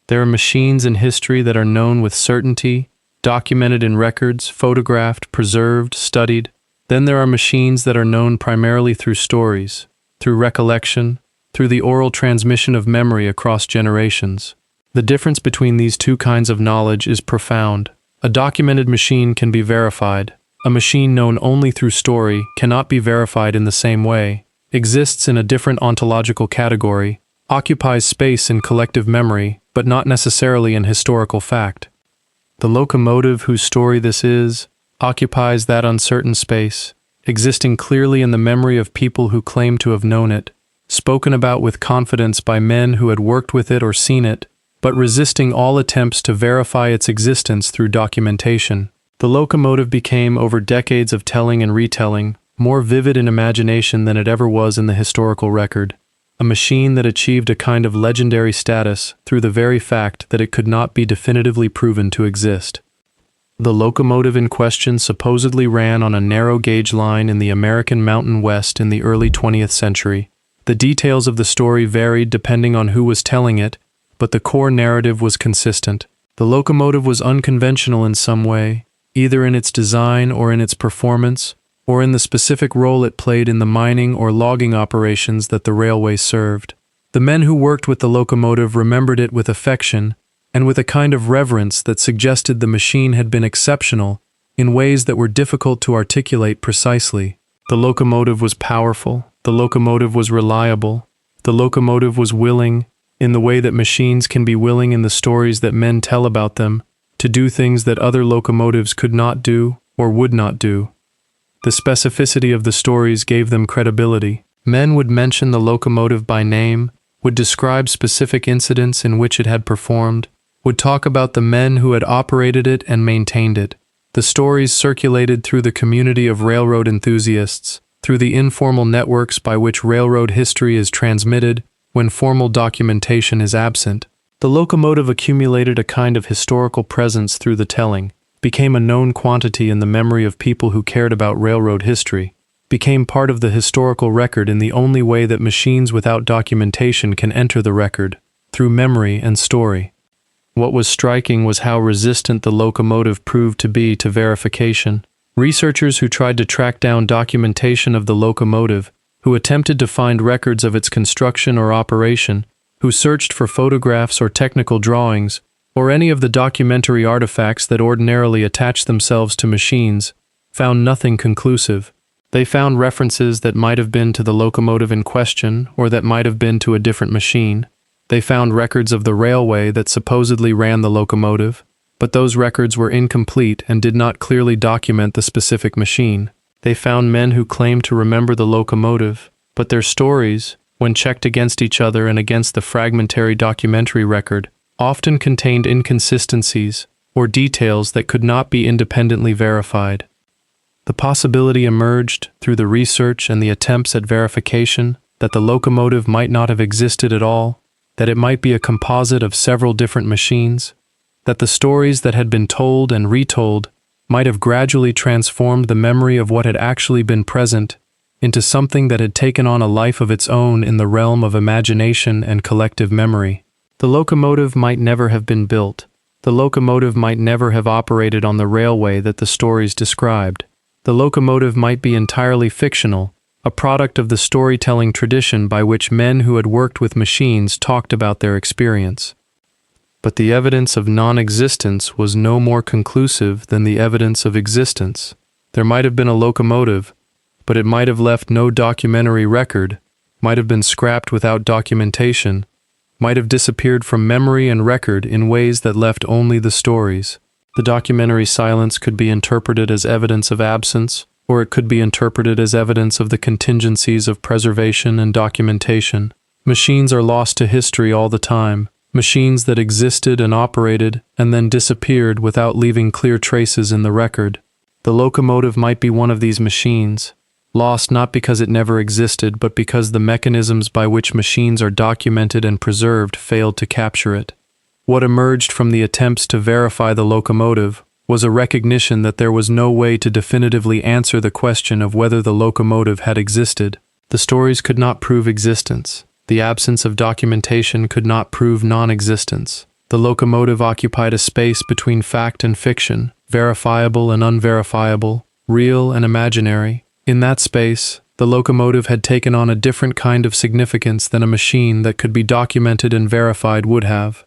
There are machines in history that are known with certainty, documented in records, photographed, preserved, studied. Then there are machines that are known primarily through stories, through recollection, through the oral transmission of memory across generations. The difference between these two kinds of knowledge is profound. A documented machine can be verified. A machine known only through story cannot be verified in the same way, exists in a different ontological category, occupies space in collective memory, but not necessarily in historical fact. The locomotive whose story this is, occupies that uncertain space, existing clearly in the memory of people who claim to have known it, spoken about with confidence by men who had worked with it or seen it, but resisting all attempts to verify its existence through documentation. The locomotive became, over decades of telling and retelling, more vivid in imagination than it ever was in the historical record, a machine that achieved a kind of legendary status through the very fact that it could not be definitively proven to exist. The locomotive in question supposedly ran on a narrow gauge line in the American Mountain West in the early 20th century. The details of the story varied depending on who was telling it, but the core narrative was consistent. The locomotive was unconventional in some way, either in its design or in its performance, or in the specific role it played in the mining or logging operations that the railway served. The men who worked with the locomotive remembered it with affection, and with a kind of reverence that suggested the machine had been exceptional in ways that were difficult to articulate precisely. The locomotive was powerful, the locomotive was reliable, the locomotive was willing, in the way that machines can be willing in the stories that men tell about them, to do things that other locomotives could not do or would not do. The specificity of the stories gave them credibility. Men would mention the locomotive by name, would describe specific incidents in which it had performed, would talk about the men who had operated it and maintained it. The stories circulated through the community of railroad enthusiasts, through the informal networks by which railroad history is transmitted when formal documentation is absent. The locomotive accumulated a kind of historical presence through the telling, became a known quantity in the memory of people who cared about railroad history, became part of the historical record in the only way that machines without documentation can enter the record, through memory and story. What was striking was how resistant the locomotive proved to be to verification. Researchers who tried to track down documentation of the locomotive, who attempted to find records of its construction or operation, who searched for photographs or technical drawings, or any of the documentary artifacts that ordinarily attach themselves to machines, found nothing conclusive. They found references that might have been to the locomotive in question, or that might have been to a different machine. They found records of the railway that supposedly ran the locomotive, but those records were incomplete and did not clearly document the specific machine. They found men who claimed to remember the locomotive, but their stories, when checked against each other and against the fragmentary documentary record, often contained inconsistencies or details that could not be independently verified. The possibility emerged through the research and the attempts at verification that the locomotive might not have existed at all, that it might be a composite of several different machines, that the stories that had been told and retold might have gradually transformed the memory of what had actually been present into something that had taken on a life of its own in the realm of imagination and collective memory. The locomotive might never have been built. The locomotive might never have operated on the railway that the stories described. The locomotive might be entirely fictional, a product of the storytelling tradition by which men who had worked with machines talked about their experience. But the evidence of non-existence was no more conclusive than the evidence of existence. There might have been a locomotive, but it might have left no documentary record, might have been scrapped without documentation, might have disappeared from memory and record in ways that left only the stories. The documentary silence could be interpreted as evidence of absence, or it could be interpreted as evidence of the contingencies of preservation and documentation. Machines are lost to history all the time, machines that existed and operated and then disappeared without leaving clear traces in the record. The locomotive might be one of these machines, lost not because it never existed, but because the mechanisms by which machines are documented and preserved failed to capture it. What emerged from the attempts to verify the locomotive was a recognition that there was no way to definitively answer the question of whether the locomotive had existed. The stories could not prove existence. The absence of documentation could not prove non-existence. The locomotive occupied a space between fact and fiction, verifiable and unverifiable, real and imaginary. In that space, the locomotive had taken on a different kind of significance than a machine that could be documented and verified would have.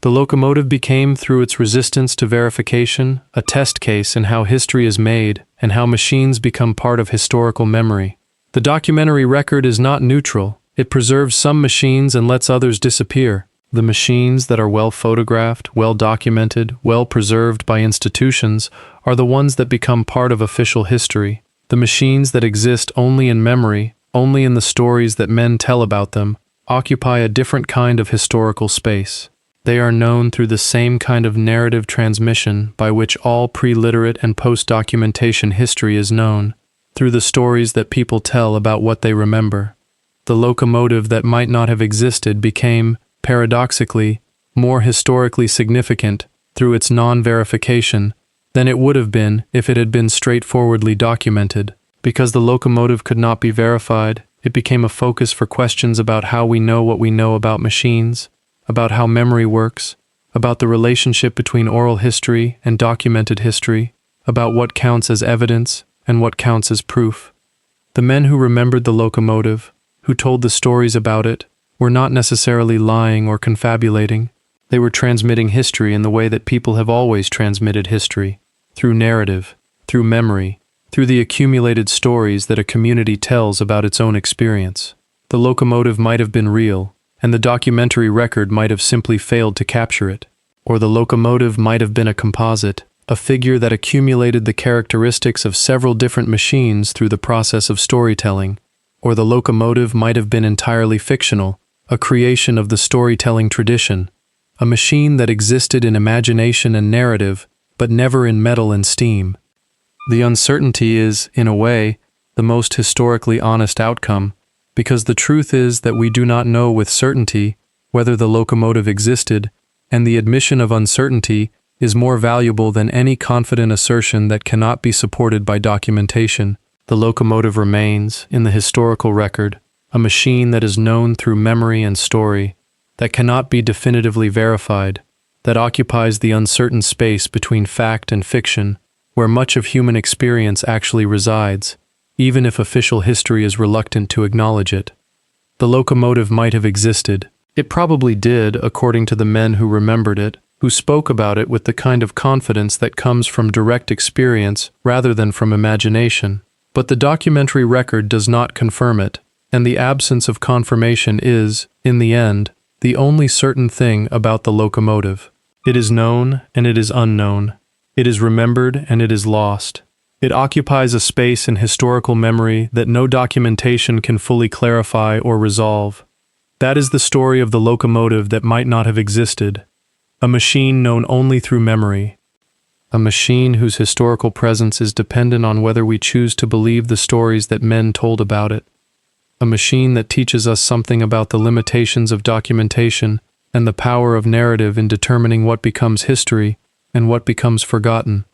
The locomotive became, through its resistance to verification, a test case in how history is made and how machines become part of historical memory. The documentary record is not neutral. It preserves some machines and lets others disappear. The machines that are well photographed, well documented, well preserved by institutions are the ones that become part of official history. The machines that exist only in memory, only in the stories that men tell about them, occupy a different kind of historical space. They are known through the same kind of narrative transmission by which all pre-literate and post-documentation history is known, through the stories that people tell about what they remember. The locomotive that might not have existed became, paradoxically, more historically significant through its non-verification than it would have been if it had been straightforwardly documented. Because the locomotive could not be verified, it became a focus for questions about how we know what we know about machines, about how memory works, about the relationship between oral history and documented history, about what counts as evidence and what counts as proof. The men who remembered the locomotive, who told the stories about it, were not necessarily lying or confabulating. They were transmitting history in the way that people have always transmitted history, through narrative, through memory, through the accumulated stories that a community tells about its own experience. The locomotive might have been real, and the documentary record might have simply failed to capture it. Or the locomotive might have been a composite, a figure that accumulated the characteristics of several different machines through the process of storytelling. Or the locomotive might have been entirely fictional, a creation of the storytelling tradition, a machine that existed in imagination and narrative, but never in metal and steam. The uncertainty is, in a way, the most historically honest outcome, because the truth is that we do not know with certainty whether the locomotive existed, and the admission of uncertainty is more valuable than any confident assertion that cannot be supported by documentation. The locomotive remains, in the historical record, a machine that is known through memory and story, that cannot be definitively verified, that occupies the uncertain space between fact and fiction, where much of human experience actually resides, even if official history is reluctant to acknowledge it. The locomotive might have existed. It probably did, according to the men who remembered it, who spoke about it with the kind of confidence that comes from direct experience rather than from imagination. But the documentary record does not confirm it, and the absence of confirmation is, in the end, the only certain thing about the locomotive. It is known and it is unknown. It is remembered and it is lost. It occupies a space in historical memory that no documentation can fully clarify or resolve. That is the story of the locomotive that might not have existed, a machine known only through memory. A machine whose historical presence is dependent on whether we choose to believe the stories that men told about it. A machine that teaches us something about the limitations of documentation and the power of narrative in determining what becomes history and what becomes forgotten.